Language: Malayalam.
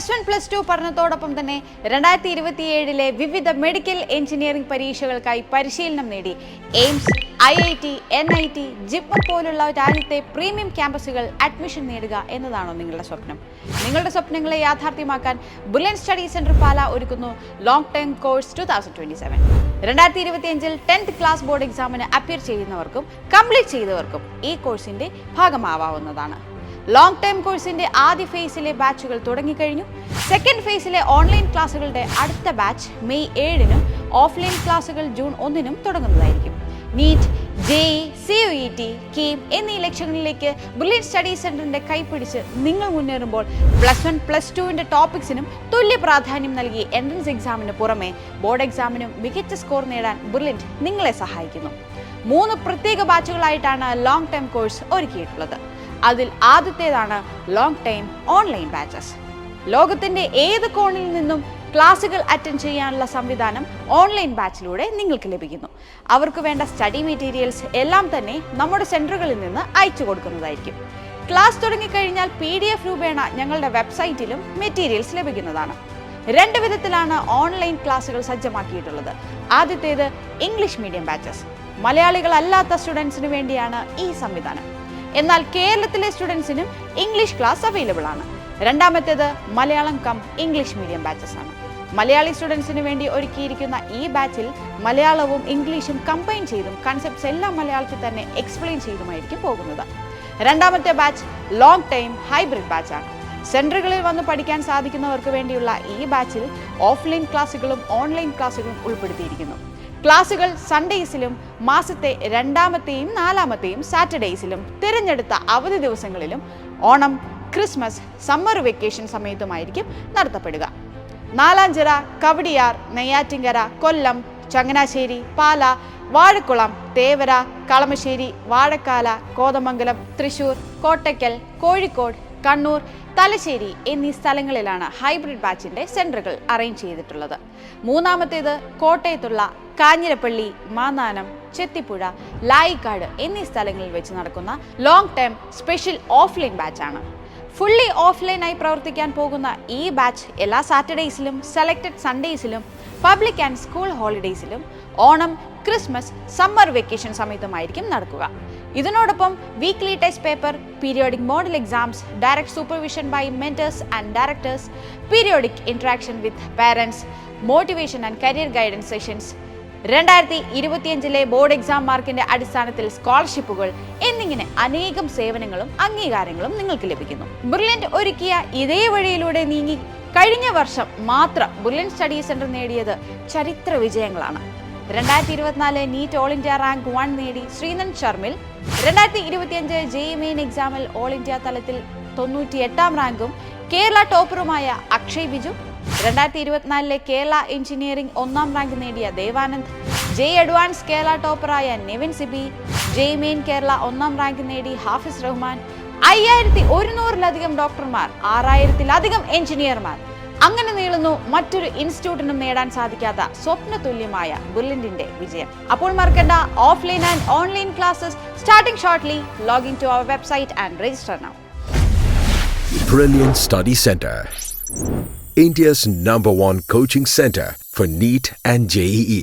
+1 +2 പഠനത്തോടൊപ്പം തന്നെ 2027 വിവിധ മെഡിക്കൽ എഞ്ചിനീയറിംഗ് പരീക്ഷകൾക്കായി പരിശീലനം നേടി എയിംസ്, IIT, NIT, ജിപ്മർ പോലുള്ള രാജ്യത്തെ പ്രീമിയം ക്യാമ്പസുകൾ അഡ്മിഷൻ നേടുക എന്നതാണോ നിങ്ങളുടെ സ്വപ്നം? നിങ്ങളുടെ സ്വപ്നങ്ങളെ യാഥാർത്ഥ്യമാക്കാൻ ബുള്ളറ്റ് സ്റ്റഡി സെന്റർ പാല ഒരുക്കുന്നു long term course 2027. 2025 10th class board എക്സാമിന് അപ്പിയർ ചെയ്യുന്നവർക്കും കംപ്ലീറ്റ് ചെയ്തവർക്കും ഈ കോഴ്സിന്റെ ഭാഗമാവാവുന്നതാണ്. ലോങ് ടേം കോഴ്സിന്റെ ആദ്യ ഫേസിലെ ബാച്ചുകൾ തുടങ്ങിക്കഴിഞ്ഞു. സെക്കൻഡ് ഫേസിലെ ഓൺലൈൻ ക്ലാസുകളുടെ അടുത്ത ബാച്ച് മെയ് 7-നും ഓഫ്ലൈൻ ക്ലാസുകൾ ജൂൺ 1-നും തുടങ്ങുന്നതായിരിക്കും. നീറ്റ്, JEE, CUET, കീം എന്നീ ലക്ഷ്യങ്ങളിലേക്ക് ബുള്ളറ്റ് സ്റ്റഡി സെന്ററിന്റെ കൈപിടിച്ച് നിങ്ങൾ മുന്നേറുമ്പോൾ +1 +2 ടോപ്പിക്സിനും തുല്യ പ്രാധാന്യം നൽകി എൻട്രൻസ് എക്സാമിന് പുറമെ ബോർഡ് എക്സാമിനും മികച്ച സ്കോർ നേടാൻ ബുള്ളറ്റ് നിങ്ങളെ സഹായിക്കുന്നു. 3 പ്രത്യേക ബാച്ചുകളായിട്ടാണ് ലോങ് ടേം കോഴ്സ് ഒരുക്കിയിട്ടുള്ളത്. അതിൽ ആദ്യത്തേതാണ് ലോങ് ടൈം ഓൺലൈൻ ബാച്ചസ്. ലോകത്തിന്റെ ഏത് കോണിൽ നിന്നും ക്ലാസുകൾ അറ്റൻഡ് ചെയ്യാനുള്ള സംവിധാനം ഓൺലൈൻ ബാച്ചിലൂടെ നിങ്ങൾക്ക് ലഭിക്കുന്നു. അവർക്ക് വേണ്ട സ്റ്റഡി മെറ്റീരിയൽസ് എല്ലാം തന്നെ നമ്മുടെ സെന്ററുകളിൽ നിന്ന് അയച്ചു കൊടുക്കുന്നതായിരിക്കും. ക്ലാസ് തുടങ്ങിക്കഴിഞ്ഞാൽ PDF രൂപേണ ഞങ്ങളുടെ വെബ്സൈറ്റിലും മെറ്റീരിയൽസ് ലഭിക്കുന്നതാണ്. 2 വിധത്തിലാണ് ഓൺലൈൻ ക്ലാസുകൾ സജ്ജമാക്കിയിട്ടുള്ളത്. ആദ്യത്തേത് ഇംഗ്ലീഷ് മീഡിയം ബാച്ചസ്. മലയാളികളല്ലാത്ത സ്റ്റുഡൻസിന് വേണ്ടിയാണ് ഈ സംവിധാനം. എന്നാൽ കേരളത്തിലെ സ്റ്റുഡൻസിനും ഇംഗ്ലീഷ് ക്ലാസ് അവൈലബിൾ ആണ്. രണ്ടാമത്തേത് Malayalam cum English medium batches ആണ്. മലയാളി സ്റ്റുഡൻസിന് വേണ്ടി ഒരുക്കിയിരിക്കുന്ന ഈ ബാച്ചിൽ മലയാളവും ഇംഗ്ലീഷും കമ്പൈൻ ചെയ്തും കൺസെപ്റ്റ്സ് എല്ലാം മലയാളത്തിൽ തന്നെ എക്സ്പ്ലെയിൻ ചെയ്തുമായിരിക്കും പോകുന്നത്. രണ്ടാമത്തെ ബാച്ച് ലോങ് ടൈം ഹൈബ്രിഡ് ബാച്ചാണ്. സെന്ററുകളിൽ വന്ന് പഠിക്കാൻ സാധിക്കുന്നവർക്ക് വേണ്ടിയുള്ള ഈ ബാച്ചിൽ ഓഫ്ലൈൻ ക്ലാസുകളും ഓൺലൈൻ ക്ലാസുകളും ഉൾപ്പെടുത്തിയിരിക്കുന്നു. ക്ലാസുകൾ സൺഡേയ്സിലും മാസത്തെ 2-ാമത്തെയും 4-ാമത്തെയും സാറ്റർഡേയ്സിലും തിരഞ്ഞെടുത്ത അവധി ദിവസങ്ങളിലും ഓണം, ക്രിസ്മസ്, സമ്മർ വെക്കേഷൻ സമയത്തുമായിരിക്കും നടത്തപ്പെടുക. നാലാഞ്ചിറ, കവടിയാർ, നെയ്യാറ്റിൻകര, കൊല്ലം, ചങ്ങനാശ്ശേരി, പാല, വാഴക്കുളം, തേവര, കളമശ്ശേരി, വാഴക്കാല, കോതമംഗലം, തൃശൂർ, കോട്ടയ്ക്കൽ, കോഴിക്കോട്, കണ്ണൂർ, തലശ്ശേരി എന്നീ സ്ഥലങ്ങളിലാണ് ഹൈബ്രിഡ് ബാച്ചിന്റെ സെന്ററുകൾ അറേഞ്ച് ചെയ്തിട്ടുള്ളത്. മൂന്നാമത്തേത് കോട്ടയത്തുള്ള കാഞ്ഞിരപ്പള്ളി, മാന്നാനം, ചെത്തിപ്പുഴ, ലായിക്കാട് എന്നീ സ്ഥലങ്ങളിൽ വെച്ച് നടക്കുന്ന ലോങ് ടേം സ്പെഷ്യൽ ഓഫ്ലൈൻ ബാച്ചാണ്. ഫുള്ളി ഓഫ്ലൈനായി പ്രവർത്തിക്കാൻ പോകുന്ന ഈ ബാച്ച് എല്ലാ സാറ്റർഡേയ്സിലും സെലക്ടഡ് സൺഡേയ്സിലും പബ്ലിക് ആൻഡ് സ്കൂൾ ഹോളിഡേയ്സിലും ഓണം, ക്രിസ്മസ്, സമ്മർ വെക്കേഷൻ സമയത്തുമായിരിക്കും നടക്കുക. ഇതിനോടൊപ്പം weekly test paper, periodic model exams, direct supervision by mentors and directors, periodic interaction with parents, motivation and career guidance sessions, 2025 board exam മാർക്കിന്റെ അടിസ്ഥാനത്തിൽ സ്കോളർഷിപ്പുകൾ എന്നിങ്ങനെ അനേകം സേവനങ്ങളും അംഗീകാരങ്ങളും നിങ്ങൾക്ക് ലഭിക്കുന്നു. ബ്രില്യന്റ് ഒരുക്കിയ ഇതേ വഴിയിലൂടെ നീങ്ങി കഴിഞ്ഞ വർഷം മാത്രം ബുള്ളറ്റ് സ്റ്റഡി സെന്റർ നേടിയത് ചരിത്ര വിജയങ്ങളാണ്. 2024 നീറ്റ് ഓൾ ഇന്ത്യ റാങ്ക് 1 നേടി ശ്രീനൻ ശർമിൽ, 2025 JEE മെയിൻ എക്സാമിൽ ഓൾ ഇന്ത്യ തലത്തിൽ 98-ാം റാങ്കും കേരള ടോപ്പറുമായ അക്ഷയ് ബിജു, 2024 കേരള എഞ്ചിനീയറിംഗ് 1-ാം റാങ്ക് നേടിയ ദേവാനന്ദ്, JEE അഡ്വാൻസ് കേരള ടോപ്പറായ നെവിൻ സിബി, JEE മെയിൻ കേരള 1-ാം റാങ്ക് നേടി ഹാഫിസ് റഹ്മാൻ, 5100-ലധികം ഡോക്ടർമാർ, 6000-ലധികം എഞ്ചിനീയർമാർ, അങ്ങനെ നീളുന്നു മറ്റൊരു ഇൻസ്റ്റിറ്റ്യൂട്ടിനും നേടാൻ സാധിക്കാത്ത സ്വപ്ന തുല്യമായ ബുള്ളറ്റിന്റെ വിജയം. അപ്പോൾ മറക്കണ്ട, offline and online classes starting shortly. Login to our website and register now. Brilliant Study Center, India's #1 coaching center for NEET and JEE.